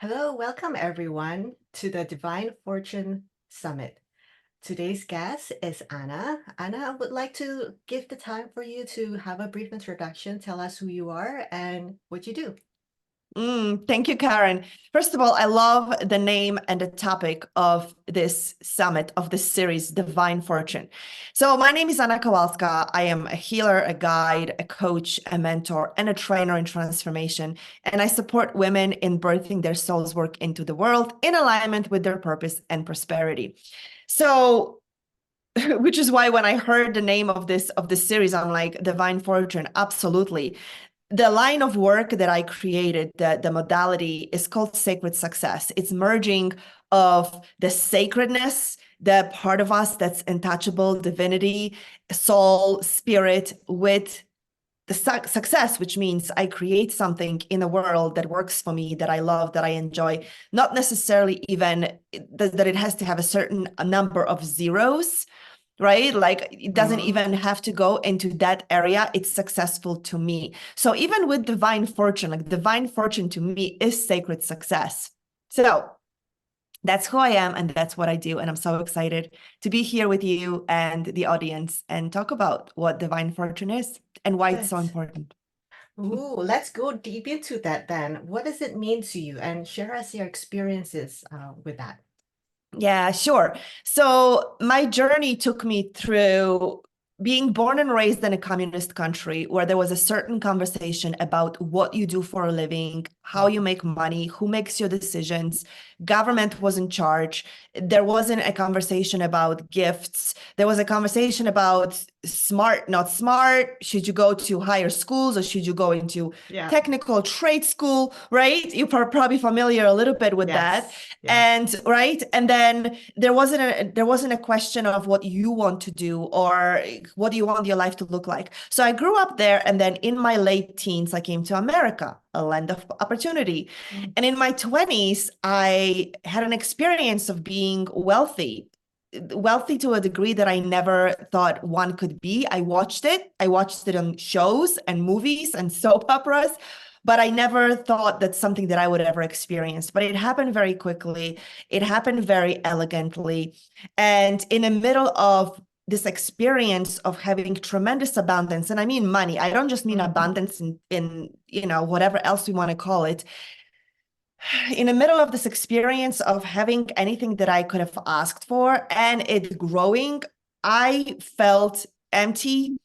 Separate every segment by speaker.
Speaker 1: Hello, welcome everyone to the Divine Fortune Summit. Today's guest is Anna. Anna, I would like to give the time for you to have a brief introduction, tell us who you are and what you do.
Speaker 2: Thank you, Karen. First of all, I love the name and the topic of this summit, of this series, Divine Fortune. So my name is Anna Kowalska. I am a healer, a guide, a coach, a mentor, and a trainer in transformation. And I support women in birthing their soul's work into the world in alignment with their purpose and prosperity. So which is why when I heard the name of this series, I'm like, Divine Fortune, absolutely. The line of work that I created, the modality is called Sacred Success. It's merging of the sacredness, the part of us that's untouchable, divinity, soul, spirit, with the success, which means I create something in the world that works for me, that I love, that I enjoy, not necessarily even that it has to have a certain number of zeros, right? Like it doesn't
Speaker 1: Mhm.
Speaker 2: even have to go into that area. It's successful to me. So even with divine fortune, like divine fortune to me is sacred success. So that's who I am and that's what I do. And I'm so excited to be here with you and the audience and talk about what divine fortune is and why it's so
Speaker 1: Let's,
Speaker 2: important.
Speaker 1: let's go deep into that then. What does it mean to you? And share us your experiences with that.
Speaker 2: Yeah, sure. So my journey took me through being born and raised in a communist country where there was a certain conversation about what you do for a living, how you make money, who makes your decisions. Government was in charge. There wasn't a conversation about gifts. There was a conversation about smart, not smart. Should you go to higher schools or should you go into
Speaker 1: Yeah.
Speaker 2: technical trade school, right? You're probably familiar a little bit with that.
Speaker 1: Yes. Yeah.
Speaker 2: And right, and then there wasn't a question of what you want to do or what do you want your life to look like. So I grew up there, and then in my late teens I came to America, a land of opportunity.
Speaker 1: Mm.
Speaker 2: And in my 20s I had an experience of being wealthy to a degree that I never thought one could be. I watched it on shows and movies and soap operas, but I never thought that's something that I would ever experience. But it happened very quickly. It happened very elegantly. And in the middle of this experience of having tremendous abundance, and I mean money, I don't just mean
Speaker 1: Mhm.
Speaker 2: abundance in whatever else we want to call it. In the middle of this experience of having anything that I could have asked for and it growing, I felt empty.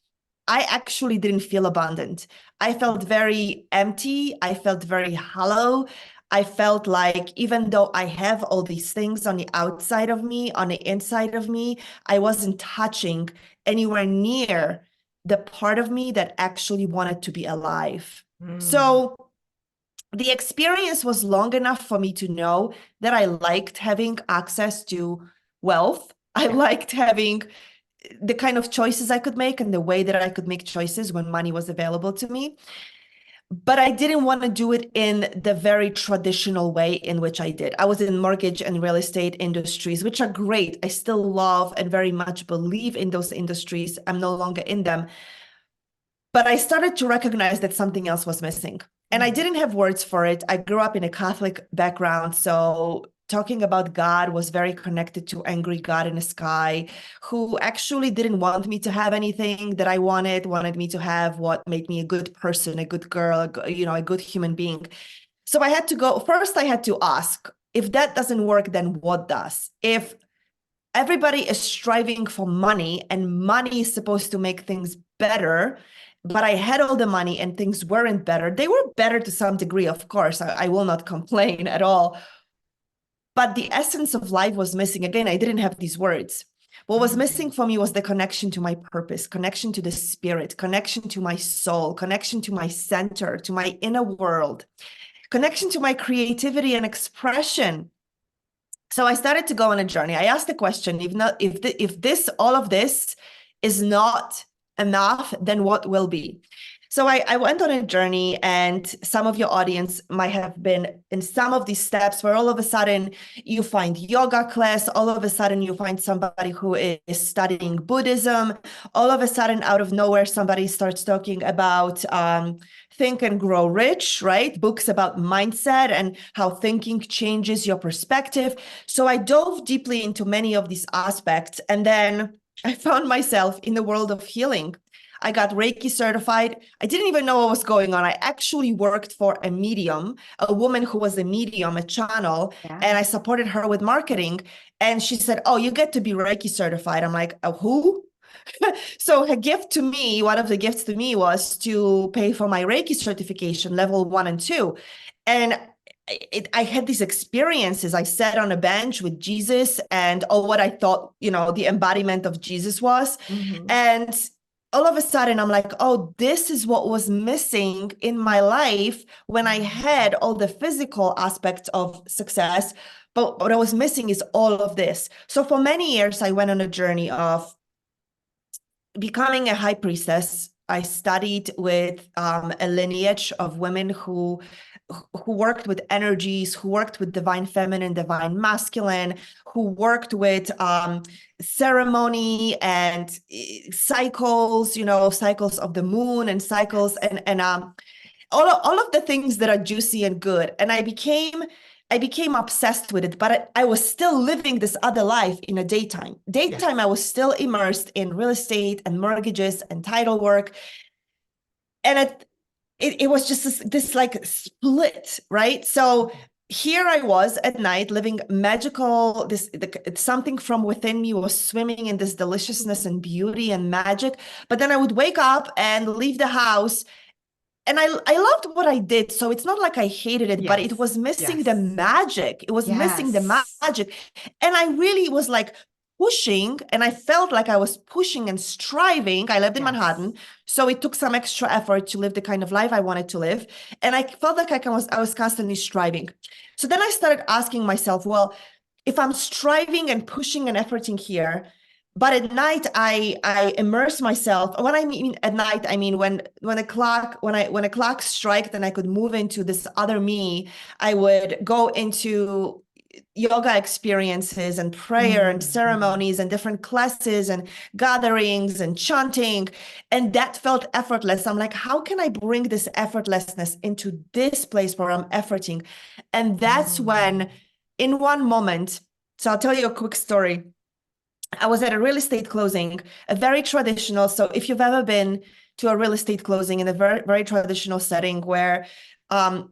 Speaker 2: I actually didn't feel abundant. I felt very empty. I felt very hollow. I felt like even though I have all these things on the outside of me, on the inside of me, I wasn't touching anywhere near the part of me that actually wanted to be alive.
Speaker 1: Mm.
Speaker 2: So the experience was long enough for me to know that I liked having access to wealth. I
Speaker 1: Yeah.
Speaker 2: liked having the kind of choices I could make and the way that I could make choices when money was available to me. But I didn't want to do it in the very traditional way in which I did. I was in mortgage and real estate industries, which are great. I still love and very much believe in those industries. I'm no longer in them. But I started to recognize that something else was missing. And I
Speaker 1: Mm.
Speaker 2: didn't have words for it. I grew up in a Catholic background. So talking about God was very connected to angry God in the sky, who actually didn't want me to have anything that I wanted me to have what made me a good person, a good girl, a good human being. So I had to go, first I had to ask, if that doesn't work, then what does? If everybody is striving for money and money is supposed to make things better, but I had all the money and things weren't better. They were better to some degree, of course. I will not complain at all. But the essence of life was missing. Again, I didn't have these words. What was
Speaker 1: Mm.
Speaker 2: missing for me was the connection to my purpose, connection to the spirit, connection to my soul, connection to my center, to my inner world, connection to my creativity and expression. So I started to go on a journey. I asked the question: if all of this is not enough, then what will be? So I went on a journey, and some of your audience might have been in some of these steps where all of a sudden you find yoga class, all of a sudden you find somebody who is studying Buddhism, all of a sudden out of nowhere somebody starts talking about Think and Grow Rich, right? Books about mindset and how thinking changes your perspective. So I dove deeply into many of these aspects. And then I found myself in the world of healing. I got Reiki certified. I didn't even know what was going on. I actually worked for a medium, a woman who was a medium, a channel, and
Speaker 1: Yeah.
Speaker 2: I supported her with marketing. And she said, "Oh, you get to be Reiki certified." I'm like, who? So her gift to me, one of the gifts to me was to pay for my Reiki certification, level 1 and 2. And I had these experiences. I sat on a bench with Jesus and what I thought, the embodiment of Jesus was.
Speaker 1: Mm-hmm.
Speaker 2: And all of a sudden, I'm like, oh, this is what was missing in my life when I had all the physical aspects of success. But what I was missing is all of this. So for many years, I went on a journey of becoming a high priestess. I studied with a lineage of women who worked with energies, who worked with divine feminine, divine masculine, who worked with ceremony and cycles, cycles of the moon and cycles and all of the things that are juicy and good. And I became obsessed with it, but I was still living this other life in a daytime. Daytime, I
Speaker 1: Yes.
Speaker 2: was still immersed in real estate and mortgages and title work. And it was just this like split, right? So
Speaker 1: Mhm.
Speaker 2: here I was at night living magical, something from within me was swimming in this deliciousness and beauty and magic. But then I would wake up and leave the house, and I loved what I did. So it's not like I hated it, but it
Speaker 1: Yes.
Speaker 2: was missing the
Speaker 1: Yes.
Speaker 2: magic. It was missing the
Speaker 1: Yes.
Speaker 2: magic. And I really was like pushing, and I felt like I was pushing and striving. I lived in
Speaker 1: Yes.
Speaker 2: Manhattan, so it took some extra effort to live the kind of life I wanted to live. And I felt like I was constantly striving. So then I started asking myself, well, if I'm striving and pushing and efforting here, but at night I immerse myself. When I mean at night, I mean when a clock striked and I could move into this other me, I would go into yoga experiences and prayer and
Speaker 1: Mm-hmm.
Speaker 2: ceremonies and different classes and gatherings and chanting, and that felt effortless. I'm like, how can I bring this effortlessness into this place where I'm efforting? And that's
Speaker 1: Mm.
Speaker 2: when, in one moment, so I'll tell you a quick story. I was at a real estate closing, a very traditional. So if you've ever been to a real estate closing in a very, very traditional setting where um,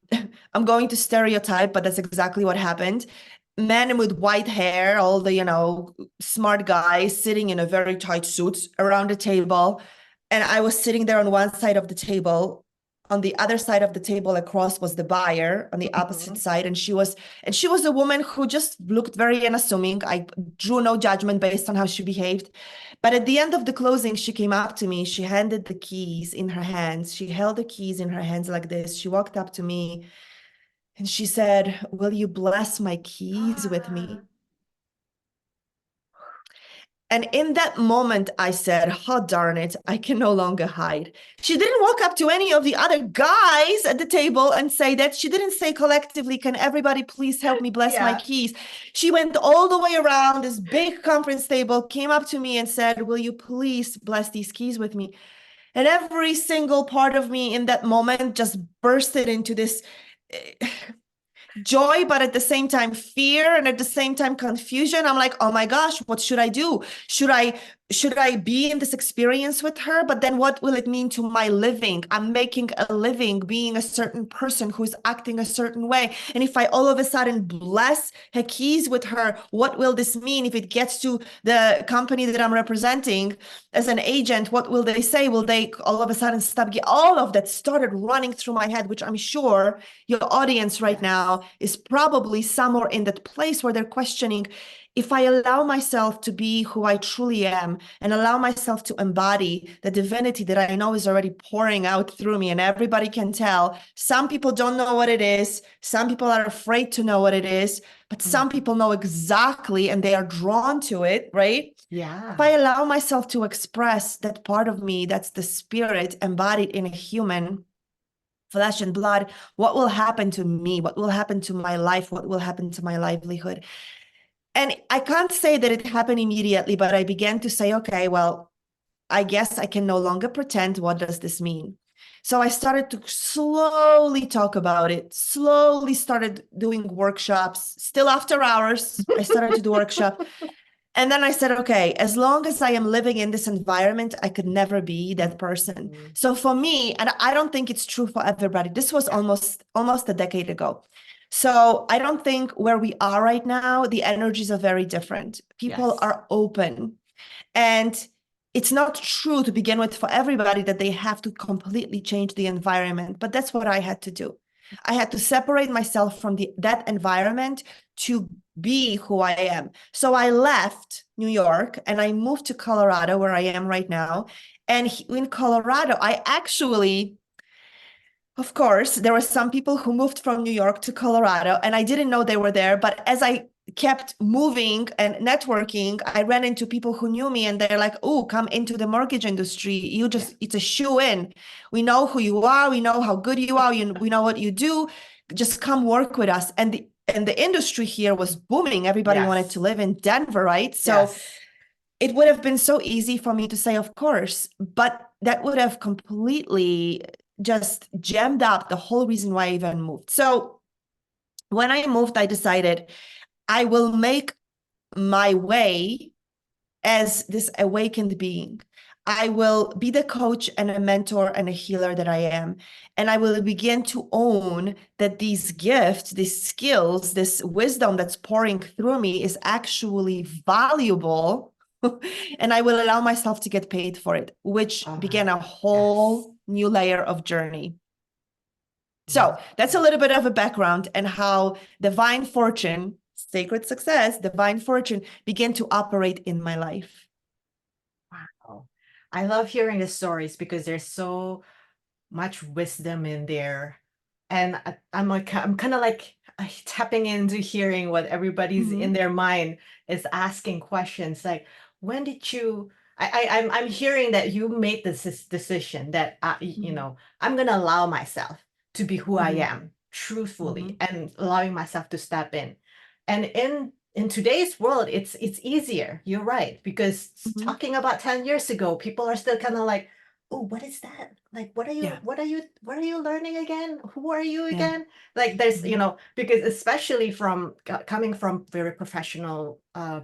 Speaker 2: I'm going to stereotype, but that's exactly what happened. Men with white hair, all the, smart guys sitting in a very tight suit around the table. And I was sitting there on one side of the table. On the other side of the table across was the buyer on the opposite
Speaker 1: Mm-hmm.
Speaker 2: side. And she was a woman who just looked very unassuming. I drew no judgment based on how she behaved. But at the end of the closing, she came up to me. She handed the keys in her hands. She held the keys in her hands like this. She walked up to me and she said, "Will you bless my keys with me?" And in that moment, I said, "Oh, darn it, I can no longer hide." She didn't walk up to any of the other guys at the table and say that. She didn't say collectively, "Can everybody please help me bless my
Speaker 1: Yeah.
Speaker 2: keys?" She went all the way around this big conference table, came up to me and said, "Will you please bless these keys with me?" And every single part of me in that moment just bursted into this joy, but at the same time fear, and at the same time confusion. I'm like, oh my gosh, what should I do? Should I be in this experience with her? But then what will it mean to my living? I'm making a living being a certain person who's acting a certain way. And if I all of a sudden bless her keys with her, what will this mean if it gets to the company that I'm representing as an agent? What will they say? Will they all of a sudden stop? All of that started running through my head, which I'm sure your audience right
Speaker 1: Yes.
Speaker 2: now is probably somewhere in that place where they're questioning, if I allow myself to be who I truly am and allow myself to embody the divinity that I know is already pouring out through me, and everybody can tell. Some people don't know what it is. Some people are afraid to know what it is, but some
Speaker 1: Mm-hmm.
Speaker 2: people know exactly and they are drawn to it, right? If I
Speaker 1: Yeah.
Speaker 2: allow myself to express that part of me, that's the spirit embodied in a human, flesh and blood, what will happen to me? What will happen to my life? What will happen to my livelihood? And I can't say that it happened immediately, but I began to say, okay, well, I guess I can no longer pretend. What does this mean? So I started to slowly talk about it, slowly started doing workshops, still after hours. I started to do workshop. And then I said, okay, as long as I am living in this environment, I could never be that person.
Speaker 1: Mhm.
Speaker 2: So for me, and I don't think it's true for everybody, this was
Speaker 1: Yeah.
Speaker 2: almost a decade ago. So I don't think where we are right now, the energies are very different. People
Speaker 1: Yes.
Speaker 2: are open. And it's not true to begin with for everybody that they have to completely change the environment, but that's what I had to do. I had to separate myself from that environment to be who I am. So I left New York and I moved to Colorado, where I am right now. And in Colorado, I actually, of course, there were some people who moved from New York to Colorado, and I didn't know they were there. But as I kept moving and networking, I ran into people who knew me, and they're like, "Oh, come into the mortgage industry.
Speaker 1: Yeah.
Speaker 2: It's a shoe in. We know who you are. We know how good you are. We know what you do. Just come work with us." And the industry here was booming. Everybody wanted to
Speaker 1: Yes.
Speaker 2: live in Denver, right? So
Speaker 1: Yes.
Speaker 2: it would have been so easy for me to say, of course, but that would have completely just jammed up the whole reason why I even moved. So when I moved, I decided I will make my way as this awakened being. I will be the coach and a mentor and a healer that I am. And I will begin to own that these gifts, these skills, this wisdom that's pouring through me is actually valuable. And I will allow myself to get paid for it, which
Speaker 1: Oh
Speaker 2: began
Speaker 1: my.
Speaker 2: a
Speaker 1: Yes.
Speaker 2: whole new layer of journey. So that's a
Speaker 1: Wow.
Speaker 2: little bit of a background and how divine fortune, sacred success, divine fortune began to operate in my life.
Speaker 1: Wow. I love hearing the stories because there's so much wisdom in there. And I'm like, I'm kind of like tapping into hearing what everybody's in
Speaker 2: Mhm.
Speaker 1: their mind is asking questions like, when did you, I'm hearing that you made this decision that,
Speaker 2: Mhm.
Speaker 1: I'm going to allow myself to be who I
Speaker 2: Mhm.
Speaker 1: am truthfully
Speaker 2: Mhm.
Speaker 1: and allowing myself to step in. And in today's world, it's easier. You're right. Because
Speaker 2: Mhm.
Speaker 1: talking about 10 years ago, people are still kind of like, oh, what is that? Like,
Speaker 2: Yeah.
Speaker 1: what are you learning again? Who are you
Speaker 2: Yeah.
Speaker 1: again? Like, there's,
Speaker 2: Mhm.
Speaker 1: because especially from coming from very professional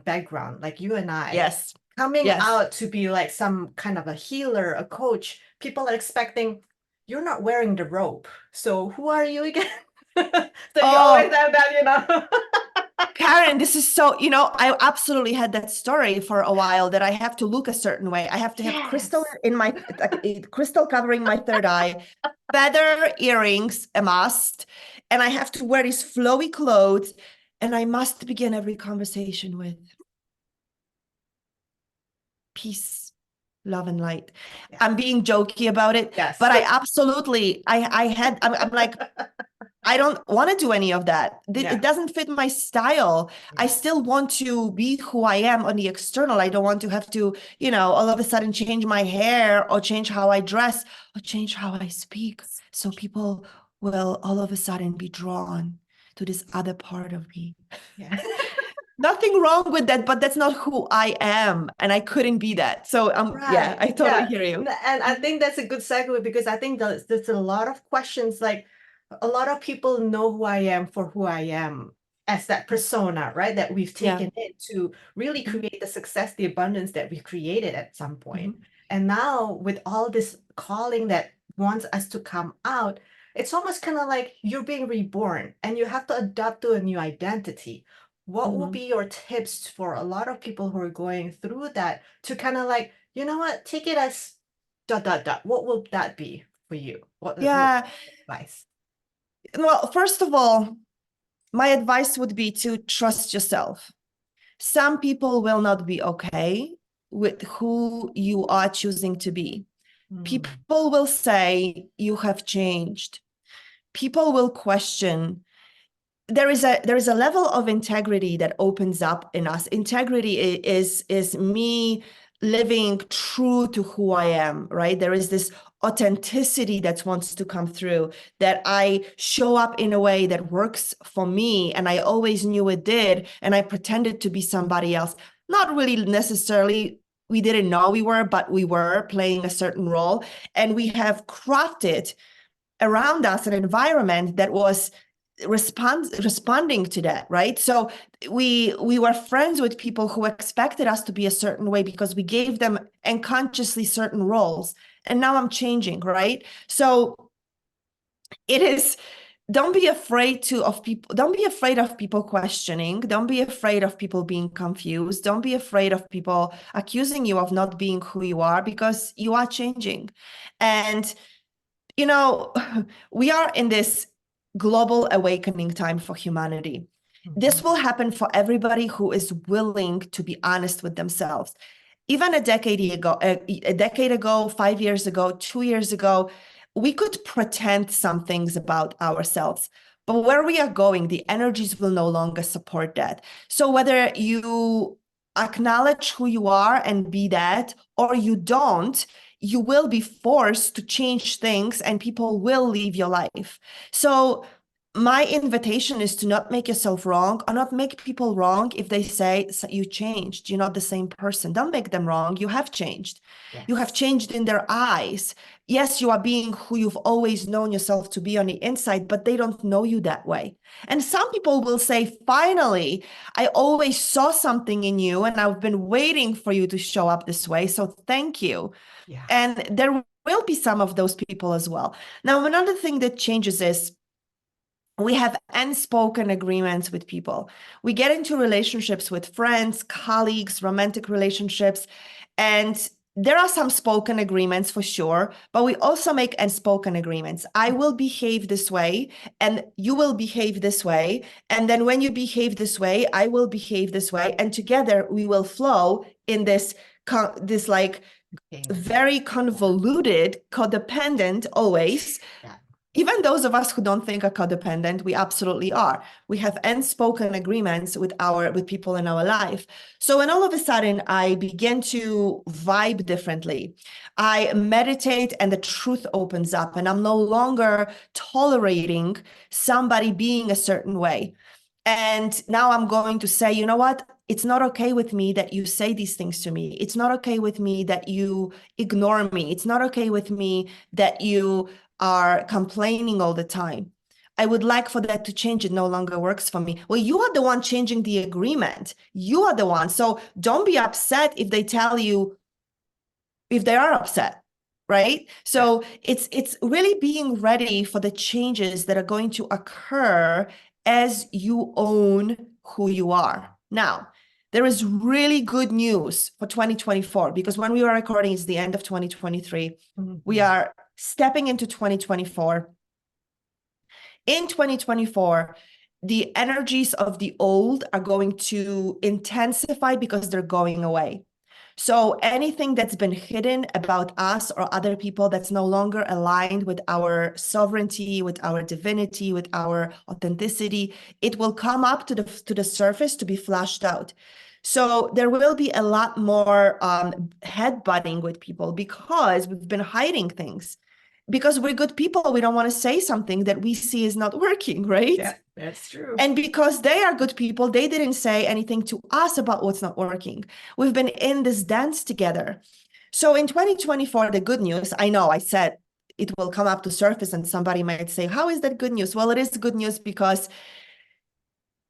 Speaker 1: background, like you and I,
Speaker 2: Yes.
Speaker 1: coming
Speaker 2: Yes.
Speaker 1: out to be like some kind of a healer, a coach, people are expecting you're not wearing the robe. So who are you again? So you always
Speaker 2: Oh,
Speaker 1: have that.
Speaker 2: Karen, this is so, I absolutely had that story for a while that I have to look a certain way. I have to have crystal
Speaker 1: Yes.
Speaker 2: in my crystal covering my third eye, feather earrings, a must, and I have to wear these flowy clothes, and I must begin every conversation with peace, love, and light.
Speaker 1: Yeah.
Speaker 2: I'm being jokey about it,
Speaker 1: Yes.
Speaker 2: but I absolutely, I'm like, I don't want to do any of that. It
Speaker 1: Yeah.
Speaker 2: doesn't fit my style. I
Speaker 1: Yeah.
Speaker 2: still want to be who I am on the external. I don't want to have to, all of a sudden change my hair or change how I dress or change how I speak. So people will all of a sudden be drawn to this other part of me.
Speaker 1: Yeah.
Speaker 2: Nothing wrong with that, but that's not who I am. And I couldn't be that. So yeah,
Speaker 1: Right.
Speaker 2: I totally
Speaker 1: Yeah.
Speaker 2: hear you.
Speaker 1: And I think that's a good segue because I think there's a lot of questions like a lot of people know who I am for who I am as that persona, right? That we've
Speaker 2: Yeah.
Speaker 1: taken it to really
Speaker 2: Mhm.
Speaker 1: create the success, the abundance that we created at some point.
Speaker 2: Mhm.
Speaker 1: And now with all this calling that wants us to come out, it's almost kind of like you're being reborn and you have to adapt to a new identity. What will
Speaker 2: Mhm.
Speaker 1: be your tips for a lot of people who are going through that to kind of like, you know what, take it as dot dot dot. What will that be for you? What
Speaker 2: Yeah.
Speaker 1: advice?
Speaker 2: Well, first of all, my advice would be to trust yourself. Some people will not be okay with who you are choosing to be.
Speaker 1: Mm,
Speaker 2: People will say you have changed. People will question. There is a level of integrity that opens up in us. Integrity is me living true to who I am, right? There is this authenticity that wants to come through, that I show up in a way that works for me, and I always knew it did, and I pretended to be somebody else, not really necessarily we didn't know we were, but we were playing a certain role. And we have crafted around us an environment that was responding to that, right? So we were friends with people who expected us to be a certain way because we gave them unconsciously certain roles. And now I'm changing, right? So it is, don't be afraid of people, don't be afraid of people questioning, don't be afraid of people being confused, don't be afraid of people accusing you of not being who you are, because you are changing. And you know, we are in this global awakening time for humanity. This will happen for everybody who is willing to be honest with themselves. Even a decade ago, 5 years ago, 2 years ago, we could pretend some things about ourselves. But where we are going, the energies will no longer support that. So whether you acknowledge who you are and be that, or you don't, you will be forced to change things and people will leave your life. So my invitation is to not make yourself wrong, or not make people wrong if they say you changed, you're not the same person. Don't make them wrong. You have changed. You have
Speaker 1: Yes.
Speaker 2: changed in their eyes. Yes, you are being who you've always known yourself to be on the inside, but they don't know you that way. And some people will say, finally, I always saw something in you and I've been waiting for you to show up this way. So thank you.
Speaker 1: Yeah.
Speaker 2: And there will be some of those people as well. Now, another thing that changes is we have unspoken agreements with people. We get into relationships with friends, colleagues, romantic relationships, and there are some spoken agreements for sure, but we also make unspoken agreements. I will behave this way, and you will behave this way. And then when you behave this way, I will behave this way. And together we will flow in this like
Speaker 1: Payment.
Speaker 2: very convoluted, codependent always.
Speaker 1: Yeah.
Speaker 2: Even those of us who don't think are codependent, we absolutely are. We have unspoken agreements with people in our life. So when all of a sudden I begin to vibe differently, I meditate and the truth opens up, and I'm no longer tolerating somebody being a certain way. And now I'm going to say, you know what? It's not okay with me that you say these things to me. It's not okay with me that you ignore me. It's not okay with me that you are complaining all the time. I would like for that to change. It no longer works for me. Well, you are the one changing the agreement. You are the one. So don't be upset if they tell you, if they are upset, right? So it's really being ready for the changes that are going to occur as you own who you are. Now, there is really good news for 2024, because when we were recording, it's the end of 2023. We are stepping into 2024. In 2024, the energies of the old are going to intensify because they're going away. So anything that's been hidden about us or other people that's no longer aligned with our sovereignty, with our divinity, with our authenticity, it will come up to the surface to be flushed out. So there will be a lot more headbutting with people because we've been hiding things. Because we're good people, we don't want to say something that we see is not working, right?
Speaker 1: Yeah, that's true.
Speaker 2: And because they are good people, they didn't say anything to us about what's not working. We've been in this dance together. So in 2024, the good news, I know I said it will come up to surface and somebody might say, how is that good news? Well, it is good news because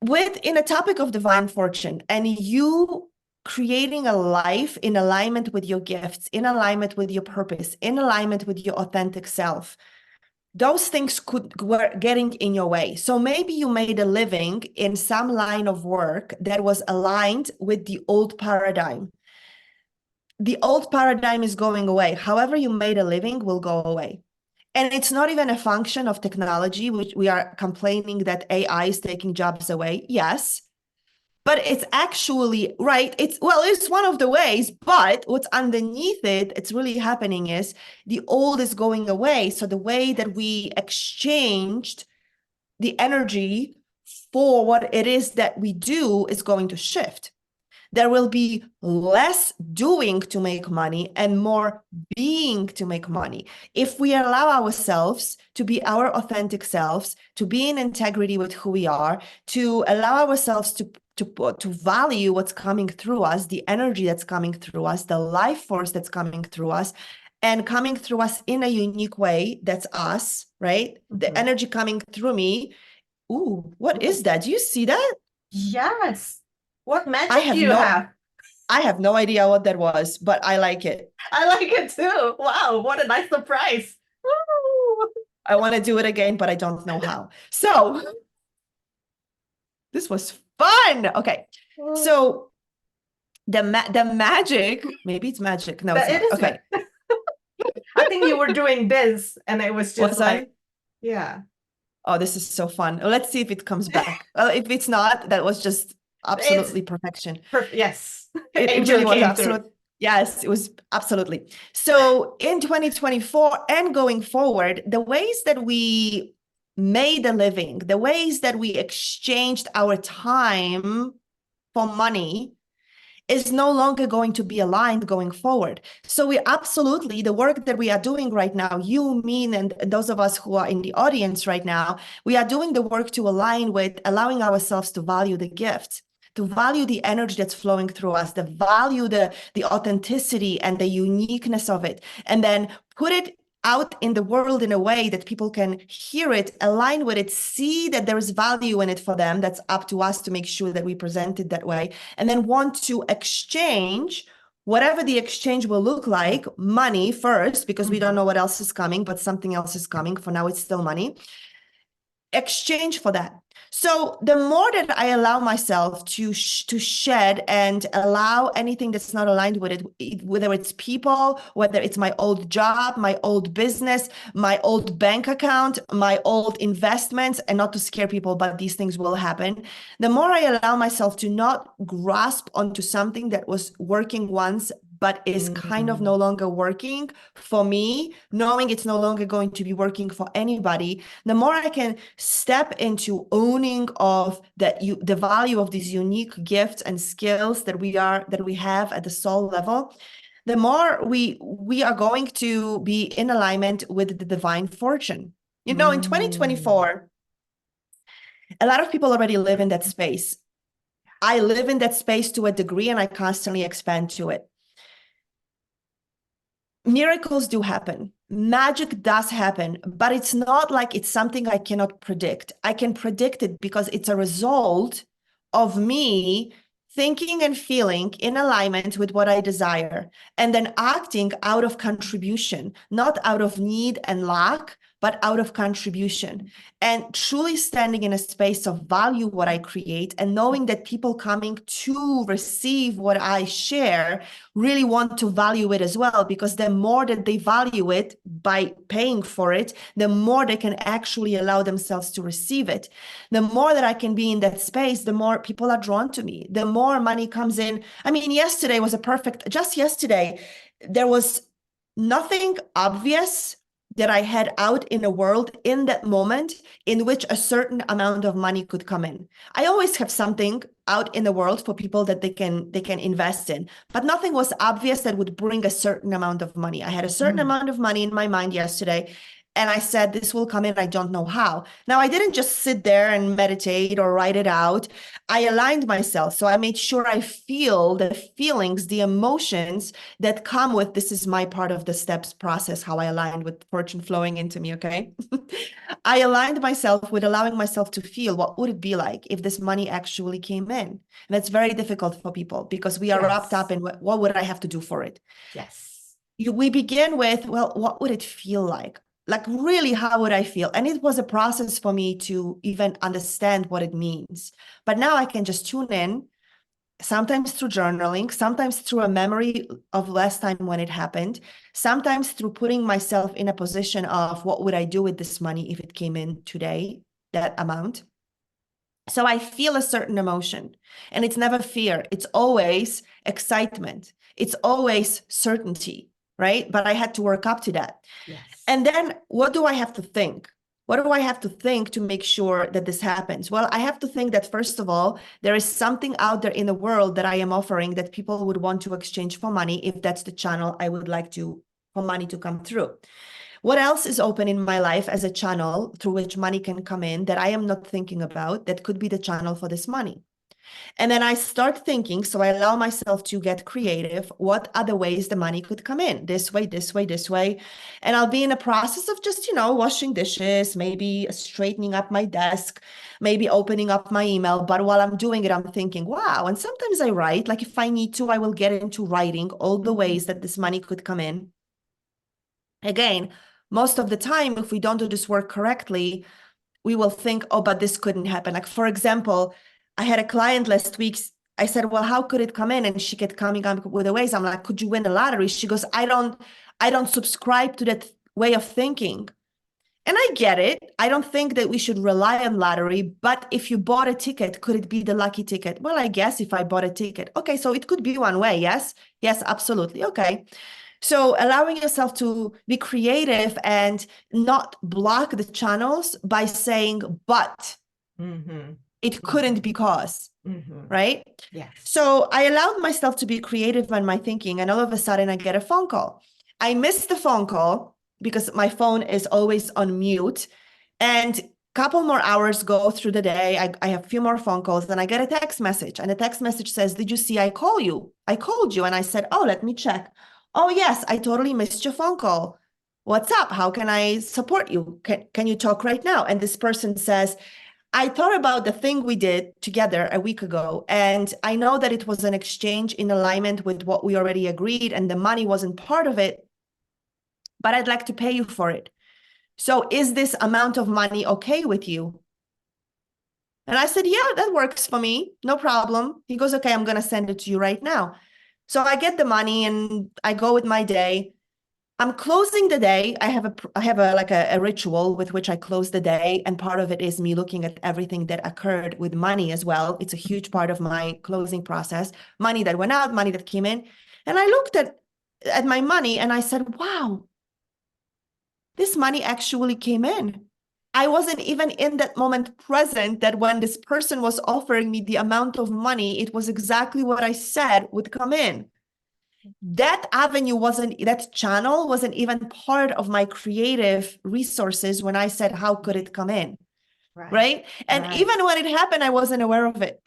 Speaker 2: in a topic of divine fortune and you creating a life in alignment with your gifts, in alignment with your purpose, in alignment with your authentic self, those things were getting in your way. So maybe you made a living in some line of work that was aligned with the old paradigm. The old paradigm is going away. However you made a living will go away. And it's not even a function of technology, which we are complaining that AI is taking jobs away. Yes, but it's actually right. It's one of the ways, but what's underneath it, it's really happening is the old is going away. So the way that we exchanged the energy for what it is that we do is going to shift. There will be less doing to make money and more being to make money. If we allow ourselves to be our authentic selves, to be in integrity with who we are, to allow ourselves to value what's coming through us, the energy that's coming through us, the life force that's coming through us, and coming through us in a unique way, that's us, right? The
Speaker 1: Mhm.
Speaker 2: energy coming through me. Ooh, what
Speaker 1: Ooh.
Speaker 2: is that? Do you see that?
Speaker 1: Yes. What
Speaker 2: I
Speaker 1: magic do
Speaker 2: have
Speaker 1: you
Speaker 2: no
Speaker 1: have?
Speaker 2: I have no idea what that was, but I like it.
Speaker 1: I like it too. Wow, what a nice surprise. Woo!
Speaker 2: I want to do it again, but I don't know how. So this was fun. Okay. So the magic, maybe it's magic. No, it's
Speaker 1: But it
Speaker 2: not.
Speaker 1: is,
Speaker 2: Okay.
Speaker 1: I think you were doing biz and it was just
Speaker 2: Was
Speaker 1: like,
Speaker 2: I?
Speaker 1: yeah,
Speaker 2: Oh, this is so fun. Let's see if it comes back. Well, if it's not, that was just
Speaker 1: it's
Speaker 2: absolutely perfection.
Speaker 1: perfect. Yes,
Speaker 2: It
Speaker 1: angel
Speaker 2: really was
Speaker 1: came through.
Speaker 2: absolute. Yes, it was absolutely. So in 2024 and going forward, the ways that we made a living, the ways that we exchanged our time for money is no longer going to be aligned going forward. So we absolutely, the work that we are doing right now, you, me, and those of us who are in the audience right now, we are doing the work to align with allowing ourselves to value the gift, to value the energy that's flowing through us, to value the authenticity and the uniqueness of it, and then put it out in the world in a way that people can hear it, align with it, see that there is value in it for them. That's up to us to make sure that we present it that way, and then want to exchange whatever the exchange will look like, money first, because we don't know what else is coming, but something else is coming. For now, it's still money. Exchange for that. So the more that I allow myself to shed and allow anything that's not aligned with it, whether it's people, whether it's my old job, my old business, my old bank account, my old investments, and not to scare people, but these things will happen. The more I allow myself to not grasp onto something that was working once, but is kind of no longer working for me, knowing it's no longer going to be working for anybody, the more I can step into owning of the value of these unique gifts and skills that we have at the soul level, the more we are going to be in alignment with the divine fortune. You know, in
Speaker 1: Mm.
Speaker 2: 2024, a lot of people already live in that space. I live in that space to a degree, and I constantly expand to it. Miracles do happen. Magic does happen, but it's not like it's something I cannot predict. I can predict it because it's a result of me thinking and feeling in alignment with what I desire, and then acting out of contribution, not out of need and lack, but out of contribution, and truly standing in a space of value what I create, and knowing that people coming to receive what I share really want to value it as well, because the more that they value it by paying for it, the more they can actually allow themselves to receive it. The more that I can be in that space, the more people are drawn to me, the more money comes in. I mean, yesterday was just yesterday, there was nothing obvious that I had out in the world in that moment in which a certain amount of money could come in. I always have something out in the world for people that they can invest in, but nothing was obvious that would bring a certain amount of money. I had a certain
Speaker 1: Mm.
Speaker 2: amount of money in my mind yesterday, and I said, this will come in, I don't know how. Now, I didn't just sit there and meditate or write it out. I aligned myself. So I made sure I feel the feelings, the emotions that come with this is my part of the steps process, how I aligned with fortune flowing into me. Okay. I aligned myself with allowing myself to feel what would it be like if this money actually came in. And that's very difficult for people because we are wrapped up
Speaker 1: Yes.
Speaker 2: in what would I have to do for it.
Speaker 1: Yes.
Speaker 2: We begin with, well, what would it feel like? Like, really, how would I feel? And it was a process for me to even understand what it means. But now I can just tune in, sometimes through journaling, sometimes through a memory of last time when it happened, sometimes through putting myself in a position of what would I do with this money if it came in today, that amount. So I feel a certain emotion, and it's never fear. It's always excitement. It's always certainty, right? But I had to work up to that.
Speaker 1: Yes.
Speaker 2: And then what do I have to think? What do I have to think to make sure that this happens? Well, I have to think that, first of all, there is something out there in the world that I am offering that people would want to exchange for money if that's the channel I would like to for money to come through. What else is open in my life as a channel through which money can come in that I am not thinking about that could be the channel for this money? And then I start thinking, so I allow myself to get creative. What other ways the money could come in? This way, this way, this way. And I'll be in a process of just, washing dishes, maybe straightening up my desk, maybe opening up my email. But while I'm doing it, I'm thinking, wow. And sometimes I write, like if I need to, I will get into writing all the ways that this money could come in. Again, most of the time, if we don't do this work correctly, we will think, oh, but this couldn't happen. Like, for example, I had a client last week. I said, well, how could it come in? And she kept coming up with the ways. I'm like, could you win the lottery? She goes, I don't subscribe to that way of thinking. And I get it. I don't think that we should rely on lottery, but if you bought a ticket, could it be the lucky ticket? Well, I guess if I bought a ticket. Okay, so it could be one way. Yes. Yes, absolutely. Okay. So allowing yourself to be creative and not block the channels by saying, but
Speaker 1: Mm-hmm.
Speaker 2: it couldn't because,
Speaker 1: Mm-hmm.
Speaker 2: right?
Speaker 1: Yes.
Speaker 2: So I allowed myself to be creative in my thinking, and all of a sudden I get a phone call. I missed the phone call because my phone is always on mute. And couple more hours go through the day. I have a few more phone calls, and I get a text message. And the text message says, did you see I call you? I called you. And I said, oh, let me check. Oh, yes, I totally missed your phone call. What's up? How can I support you? Can you talk right now? And this person says, I thought about the thing we did together a week ago, and I know that it was an exchange in alignment with what we already agreed, and the money wasn't part of it, but I'd like to pay you for it. So is this amount of money okay with you? And I said, yeah, that works for me. No problem. He goes, okay, I'm going to send it to you right now. So I get the money and I go with my day. I'm closing the day. I have like a ritual with which I close the day. And part of it is me looking at everything that occurred with money as well. It's a huge part of my closing process. Money that went out, money that came in. And I looked at my money and I said, wow, this money actually came in. I wasn't even in that moment present that when this person was offering me the amount of money, it was exactly what I said would come in. That avenue that channel wasn't even part of my creative resources when I said, how could it come in? Right. And
Speaker 1: Right.
Speaker 2: even when it happened, I wasn't aware of it.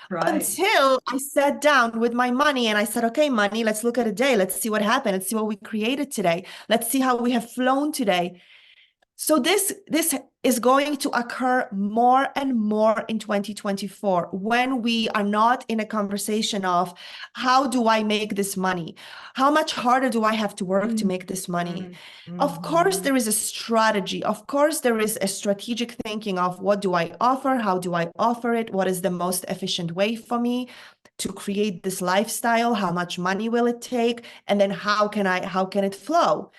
Speaker 1: Right.
Speaker 2: Until I sat down with my money and I said, okay, money, let's look at a day. Let's see what happened. Let's see what we created today. Let's see how we have flown today. So this is going to occur more and more in 2024 when we are not in a conversation of how do I make this money? How much harder do I have to work to make this money? Of course, there is a strategy. Of course, there is a strategic thinking of what do I offer? How do I offer it? What is the most efficient way for me to create this lifestyle? How much money will it take? And then how can it flow?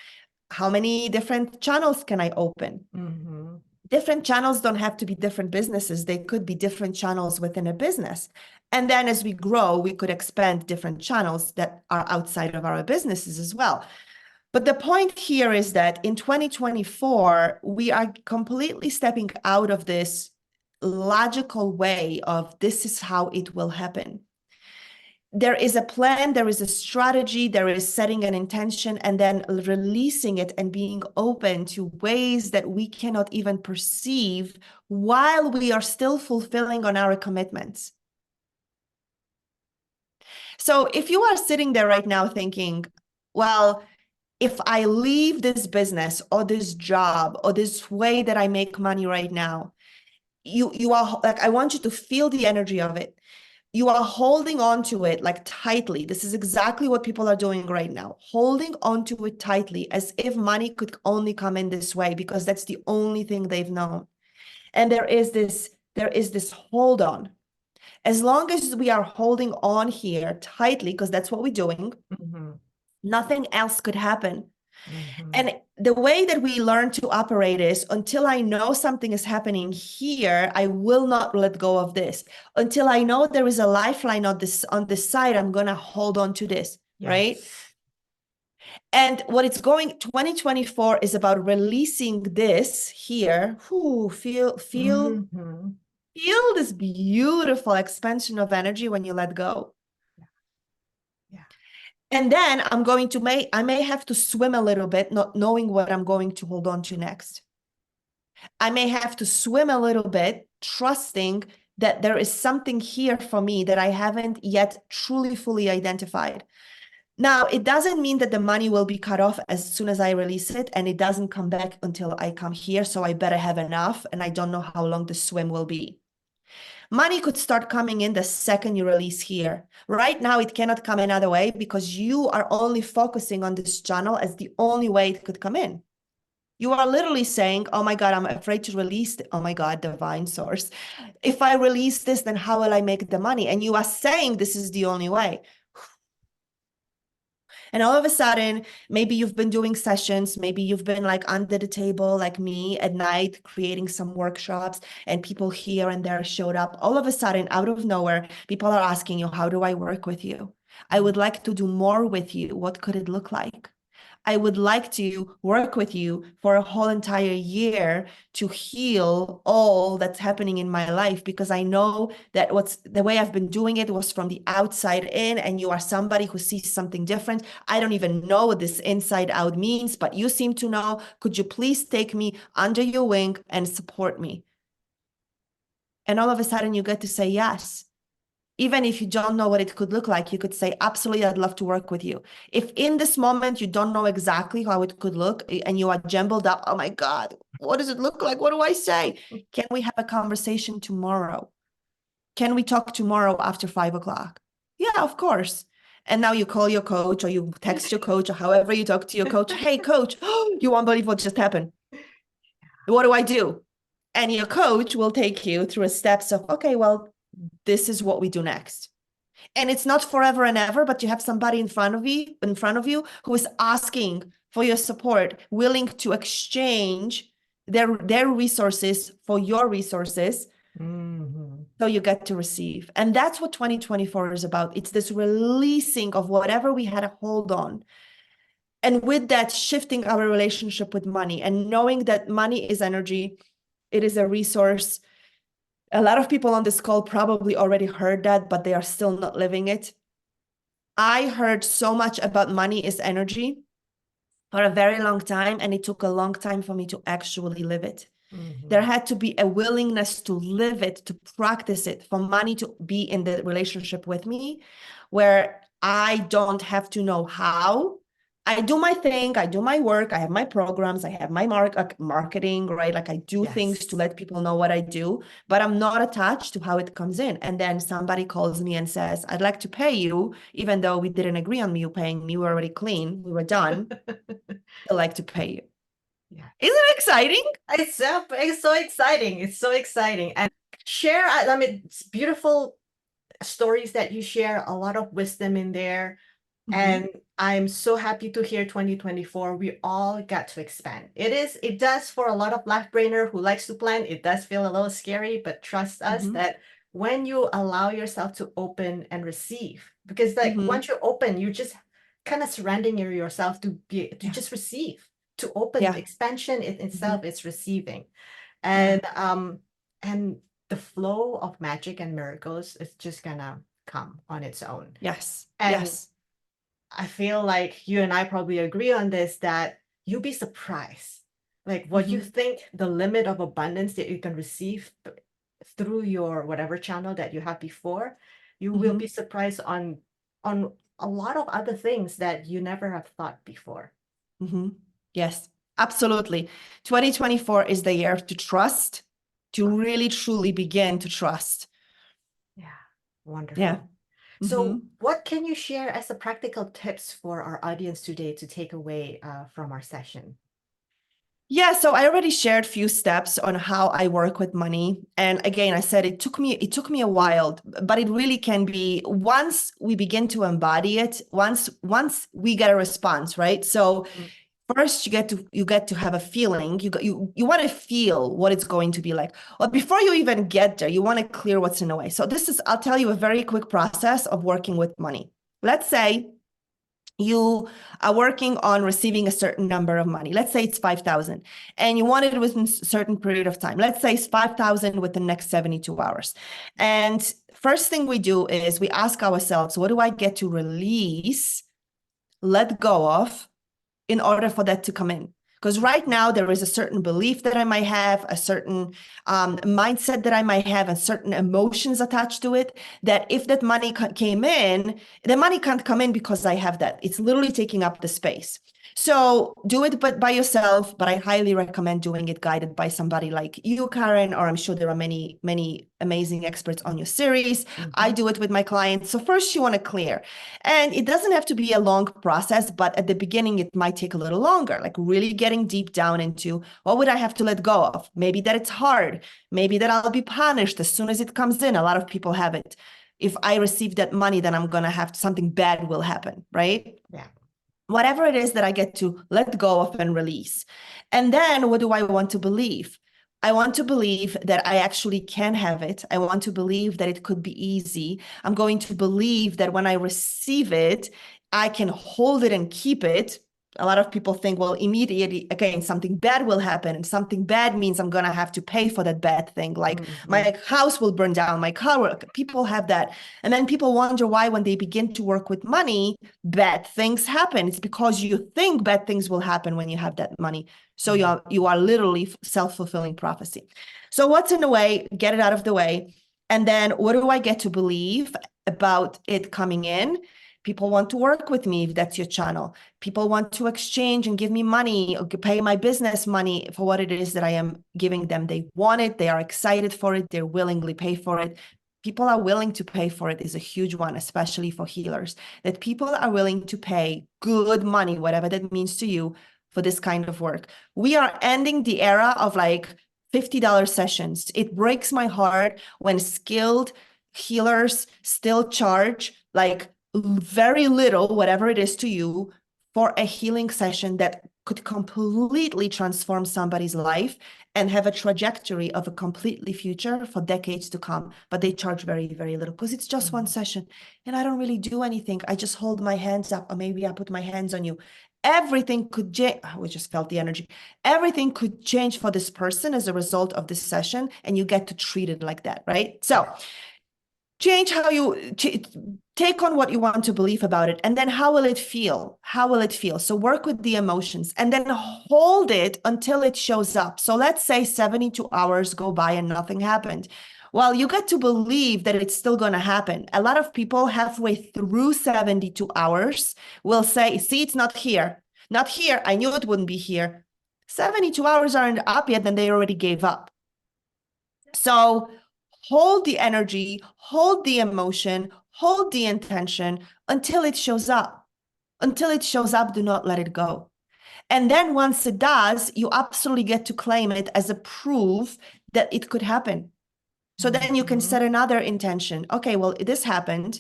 Speaker 2: How many different channels can I open?
Speaker 1: Mm-hmm.
Speaker 2: Different channels don't have to be different businesses. They could be different channels within a business. And then as we grow, we could expand different channels that are outside of our businesses as well. But the point here is that in 2024, we are completely stepping out of this logical way of this is how it will happen. There is a plan, there is a strategy, there is setting an intention and then releasing it and being open to ways that we cannot even perceive while we are still fulfilling on our commitments. So if you are sitting there right now thinking, well, if I leave this business or this job or this way that I make money right now, you are like, I want you to feel the energy of it. You are holding on to it like tightly. This is exactly what people are doing right now, holding on to it tightly as if money could only come in this way because that's the only thing they've known. And there is this hold on. As long as we are holding on here tightly, because that's what we're doing, nothing else could happen. And the way that we learn to operate is until I know something is happening here, I will not let go of this. Until I know there is a lifeline on this side, I'm going to hold on to this, right? And what it's going, 2024 is about releasing this here. Ooh,
Speaker 1: Mm-hmm.
Speaker 2: feel this beautiful expansion of energy when you let go.
Speaker 1: Yeah.
Speaker 2: And then I may have to swim a little bit, not knowing what I'm going to hold on to next. I may have to swim a little bit, trusting that there is something here for me that I haven't yet truly fully identified. Now, it doesn't mean that the money will be cut off as soon as I release it, and it doesn't come back until I come here. So I better have enough, and I don't know how long the swim will be. Money could start coming in the second you release here. Right now, it cannot come another way because you are only focusing on this channel as the only way it could come in. You are literally saying, oh my God, I'm afraid to release. Oh my God, divine source. If I release this, then how will I make the money? And you are saying this is the only way. And all of a sudden, maybe you've been doing sessions, maybe you've been like under the table, like me at night, creating some workshops, and people here and there showed up. All of a sudden, out of nowhere, people are asking you, how do I work with you? I would like to do more with you. What could it look like? I would like to work with you for a whole entire year to heal all that's happening in my life, because I know that what's the way I've been doing it was from the outside in, and you are somebody who sees something different. I don't even know what this inside out means, but you seem to know. Could you please take me under your wing and support me? And all of a sudden you get to say yes. Even if you don't know what it could look like, you could say, absolutely, I'd love to work with you. If in this moment you don't know exactly how it could look and you are jumbled up, oh my God, what does it look like? What do I say? Can we have a conversation tomorrow? Can we talk tomorrow after 5 o'clock? Yeah, of course. And now you call your coach or you text your coach or however you talk to your coach. Hey, coach, you won't believe what just happened. What do I do? And your coach will take you through a steps of, okay, well, this is what we do next. And it's not forever and ever, but you have somebody in front of you who is asking for your support, willing to exchange their resources for your resources,
Speaker 1: Mm-hmm.
Speaker 2: so you get to receive. And that's what 2024 is about. It's this releasing of whatever we had a hold on, and with that, shifting our relationship with money and knowing that money is energy. It is a resource. A lot of people on this call probably already heard that, but they are still not living it. I heard so much about money is energy for a very long time, and it took a long time for me to actually live it. There
Speaker 1: Mm-hmm.
Speaker 2: had to be a willingness to live it, to practice it, for money to be in the relationship with me, where I don't have to know how. I do my thing, I do my work, I have my programs, I have my marketing, right? Like I do things to
Speaker 1: Yes.
Speaker 2: let people know what I do, but I'm not attached to how it comes in. And then somebody calls me and says, I'd like to pay you, even though we didn't agree on you paying me, we were already clean, we were done. I'd like to pay you.
Speaker 1: Yeah.
Speaker 2: Isn't it exciting?
Speaker 1: It's so exciting. It's so exciting. And share, I mean, it's beautiful stories that you share, a lot of wisdom in there.
Speaker 2: Mm-hmm.
Speaker 1: And I'm so happy to hear 2024, we all got to expand. It does for a lot of left brainer who likes to plan, it does feel a little scary, but trust us
Speaker 2: Mm-hmm.
Speaker 1: that when you allow yourself to open and receive, because like
Speaker 2: Mm-hmm.
Speaker 1: once you open, you just kind of surrendering yourself to
Speaker 2: Yeah.
Speaker 1: just receive, to open.
Speaker 2: Yeah.
Speaker 1: Expansion in
Speaker 2: Mm-hmm.
Speaker 1: itself is receiving.
Speaker 2: Yeah.
Speaker 1: And the flow of magic and miracles is just gonna come on its own.
Speaker 2: Yes.
Speaker 1: And
Speaker 2: Yes.
Speaker 1: I feel like you and I probably agree on this, that you'll be surprised. Like what you
Speaker 2: Mm-hmm.
Speaker 1: think the limit of abundance that you can receive through your whatever channel that you had before, you will
Speaker 2: Mm-hmm.
Speaker 1: be surprised on a lot of other things that you never have thought before.
Speaker 2: Mm-hmm. Yes. Absolutely. 2024 is the year to trust, to really truly begin to trust.
Speaker 1: Yeah,
Speaker 2: Yeah.
Speaker 1: wonderful.
Speaker 2: Mm-hmm.
Speaker 1: So, what can you share as the practical tips for our audience today to take away from our session?
Speaker 2: Yeah, so I already shared a few steps on how I work with money. And again, I said it took me a while, but it really can be once we begin to embody it, once we get a response, right? So
Speaker 1: Mm.
Speaker 2: first you get to have a feeling. You want to feel what it's going to be like. Well, before you even get there, you want to clear what's in the way. So I'll tell you a very quick process of working with money. Let's say You are working on receiving a certain number of money. Let's say it's 5,000 and you want it within a certain period of time. Let's say it's 5,000 within the next 72 hours. And first thing we do is we ask ourselves, what do I get to release, let go of in order for that to come in? Because right now there is a certain belief that I might have, a certain mindset that I might have, and certain emotions attached to it, that if that money came in, the money can't come in because I have that. It's literally taking up the space. So do it but by yourself, but I highly recommend doing it guided by somebody like you, Karen, or I'm sure there are many, many amazing experts on your series. I do it with my clients. So first you want to clear. And it doesn't have to be a long process, but at the beginning, it might take a little longer, like really getting deep down into what would I have to let go of? Maybe that it's hard. Maybe that I'll be punished as soon as it comes in. A lot of people have it. If I receive that money, then I'm going to have something bad will happen, right?
Speaker 1: Yeah.
Speaker 2: Whatever it is that I get to let go of and release. And then what do I want to believe? I want to believe that I actually can have it. I want to believe that it could be easy. I'm going to believe that when I receive it, I can hold it and keep it. A lot of people think, well, immediately, again, something bad will happen. And something bad means I'm going to have to pay for that bad thing. Like my house will burn down, my car, people have that. And then people wonder why, when they begin to work with money, bad things happen. It's because you think bad things will happen when you have that money. So you are literally self-fulfilling prophecy. So what's in the way? Get it out of the way. And then what do I get to believe about it coming in? People want to work with me if that's your channel. People want to exchange and give me money or pay my business money for what it is that I am giving them. They want it. They are excited for it. They're willingly pay for it. People are willing to pay for it is a huge one, especially for healers, that people are willing to pay good money, whatever that means to you, for this kind of work. We are ending the era of like $50 sessions. It breaks my heart when skilled healers still charge like very little, whatever it is to you, for a healing session that could completely transform somebody's life and have a trajectory of a completely future for decades to come. But they charge very, very little because it's just one session. And I don't really do anything. I just hold my hands up, or maybe I put my hands on you. Everything could change. We just felt the energy. Everything could change for this person as a result of this session. And you get to treat it like that, right? So change how you take on what you want to believe about it, and then how will it feel? How will it feel? So work with the emotions and then hold it until it shows up. So let's say 72 hours go by and nothing happened. Well, you get to believe that it's still going to happen. A lot of people halfway through 72 hours will say, see, it's not here. Not here. I knew it wouldn't be here. 72 hours aren't up yet, and they already gave up. So hold the energy, hold the emotion, hold the intention until it shows up. Until it shows up, do not let it go. And then once it does, you absolutely get to claim it as a proof that it could happen. So then you can set another intention. Okay, well, this happened.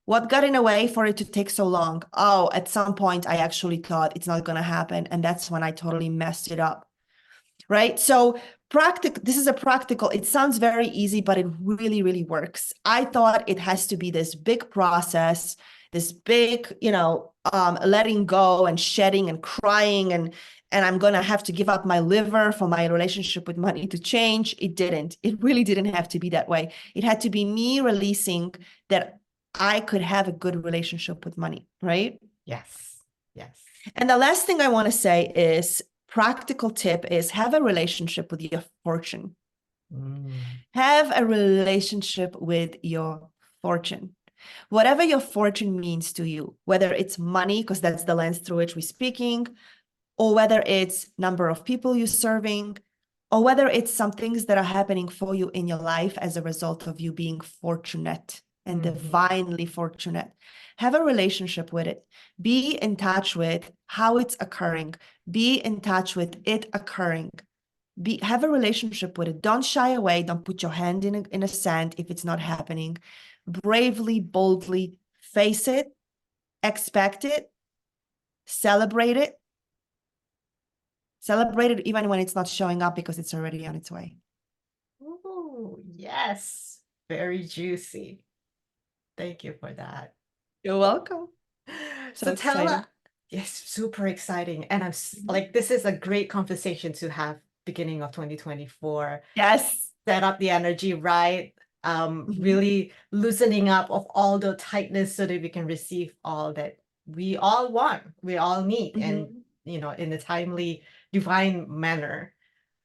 Speaker 2: What got in the way for it to take so long? Oh, at some point, I actually thought it's not going to happen. And that's when I totally messed it up. Right? So this is a practical, it sounds very easy, but it really, really works. I thought it has to be this big process, this big, letting go and shedding and crying, and I'm going to have to give up my liver for my relationship with money to change. It didn't. It really didn't have to be that way. It had to be me releasing that I could have a good relationship with money, right?
Speaker 1: Yes. Yes.
Speaker 2: And the last thing I want to say is, practical tip is, have a relationship with your fortune. Have a relationship with your fortune. Whatever your fortune means to you, whether it's money, because that's the lens through which we're speaking, or whether it's number of people you're serving, or whether it's some things that are happening for you in your life as a result of you being fortunate and divinely fortunate. Have a relationship with it. Be in touch with how it's occurring. Be in touch with it occurring. Have a relationship with it. Don't shy away. Don't put your hand in a sand if it's not happening. Bravely, boldly face it, expect it, celebrate it. Celebrate it even when it's not showing up, because it's already on its way.
Speaker 1: Oh, yes. Very juicy. Thank you for that.
Speaker 2: You're welcome. So
Speaker 1: So tell
Speaker 2: exciting.
Speaker 1: us, yes, super exciting. And
Speaker 2: Mhm.
Speaker 1: like, this is a great conversation to have beginning of 2024.
Speaker 2: Yes.
Speaker 1: Set up the energy right,
Speaker 2: Mhm.
Speaker 1: really loosening up of all the tightness so that we can receive all that we all want, we all need, and
Speaker 2: Mhm.
Speaker 1: in a timely, divine manner.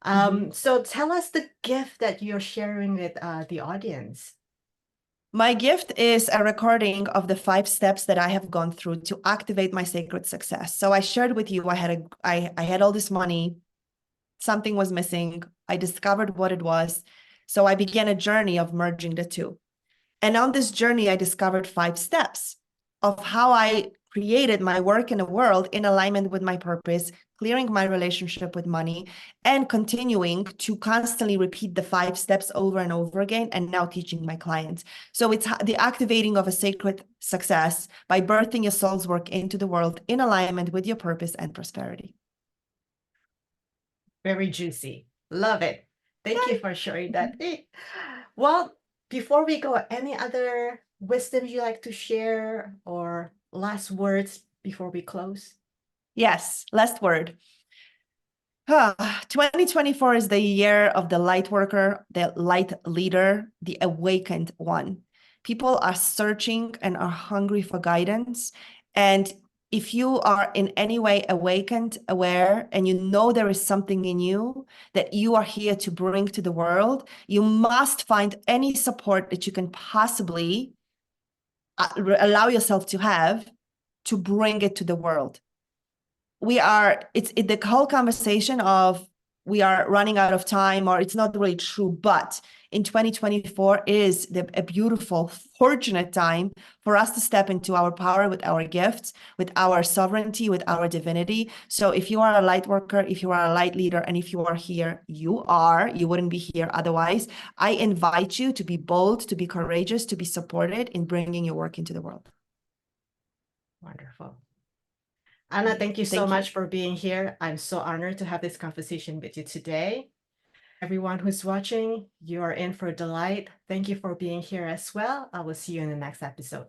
Speaker 2: Mhm.
Speaker 1: So tell us the gift that you're sharing with the audience.
Speaker 2: My gift is a recording of the 5 steps that I have gone through to activate my sacred success. So I shared with you I had all this money, something was missing. I discovered what it was. So I began a journey of merging the two. And on this journey, I discovered 5 steps of how I created my work in the world in alignment with my purpose, clearing my relationship with money, and continuing to constantly repeat the 5 steps over and over again, and now teaching my clients. So it's the activating of a sacred success by birthing your soul's work into the world in alignment with your purpose and prosperity.
Speaker 1: Very juicy. Love it. Thank you
Speaker 2: Yay.
Speaker 1: for sharing that. Well, before we go, any other wisdom you like to share or last words before we close?
Speaker 2: Yes, last word. 2024 is the year of the light worker, the light leader, the awakened one. People are searching and are hungry for guidance. And if you are in any way awakened, aware, and you know there is something in you that you are here to bring to the world, you must find any support that you can possibly allow yourself to have to bring it to the world. It's the whole conversation of we are running out of time, or it's not really true, but in 2024 is a beautiful, fortunate time for us to step into our power with our gifts, with our sovereignty, with our divinity. So if you are a light worker, if you are a light leader, and if you are here, you wouldn't be here otherwise. I invite you to be bold, to be courageous, to be supported in bringing your work into the world.
Speaker 1: Wonderful. Anna, thank you so
Speaker 2: Thank you.
Speaker 1: much for being here. I'm so honored to have this conversation with you today. Everyone who's watching, you are in for a delight. Thank you for being here as well. I will see you in the next episode.